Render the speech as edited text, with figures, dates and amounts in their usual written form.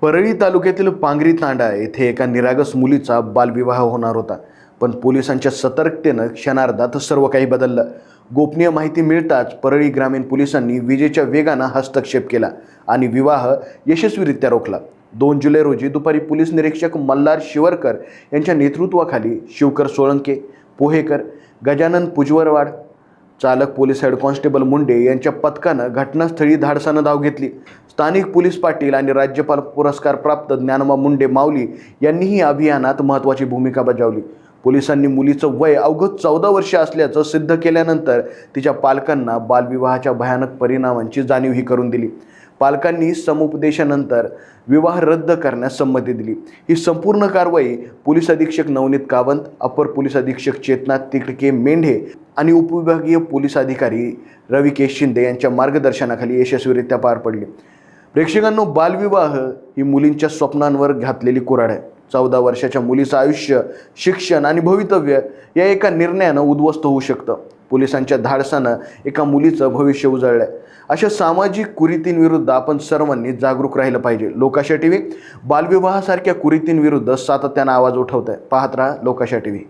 परळी तालुक्यातील पांगरी तांडा येथे एका निरागस मुलीचा बालविवाह होणार होता, पण पोलिसांच्या सतर्कतेनं क्षणार्धात सर्व काही बदललं। गोपनीय माहिती मिळताच परळी ग्रामीण पोलिसांनी विजेच्या वेगानं हस्तक्षेप केला आणि विवाह यशस्वीरित्या रोखला। 2 जुलै रोजी दुपारी पोलीस निरीक्षक मल्हार शिवरकर यांच्या नेतृत्वाखाली शिवकर सोळंके, पोहेकर, गजानन पुजवरवाड, चालक पोलीस हेड कॉन्स्टेबल मुंडे यांच्या पथकानं घटनास्थळी धाडसानं धाव घेतली। स्थानिक पोलीस पाटील आणि राज्यपाल पुरस्कार प्राप्त ज्ञानोबा मुंडे माऊली यांनीही अभियानात महत्त्वाची भूमिका बजावली। पोलिसांनी मुलीचं वय अवघं 14 वर्षे असल्याचं सिद्ध केल्यानंतर तिच्या पालकांना बालविवाहाच्या भयानक परिणामांची जाणीवही करून दिली। पालकांनी समुपदेशनानंतर विवाह रद्द करण्यास संमती दिली। ही संपूर्ण कारवाई पोलीस अधीक्षक नवनीत कावंत, अपर पोलीस अधीक्षक चेतना तिकडके मेंढे आणि उपविभागीय पोलीस अधिकारी रवी के शिंदे यांच्या मार्गदर्शनाखाली यशस्वीरित्या पार पडली। प्रेक्षकांनो, बालविवाह ही मुलींच्या स्वप्नांवर घातलेली कुऱ्हाड आहे। 14 वर्षाच्या मुलीचं आयुष्य, शिक्षण आणि भवितव्य या एका निर्णयानं उद्ध्वस्त होऊ शकतं। पोलिसांच्या धाडसानं एका मुलीचं भविष्य उजळलंय। अशा सामाजिक कुरीतींविरुद्ध आपण सर्वांनी जागरूक राहिलं पाहिजे। लोकाशा टीव्ही बालविवाहासारख्या कुरीतींविरुद्ध सातत्यानं आवाज उठवत आहे। पाहत राहा लोकाशा टीव्ही।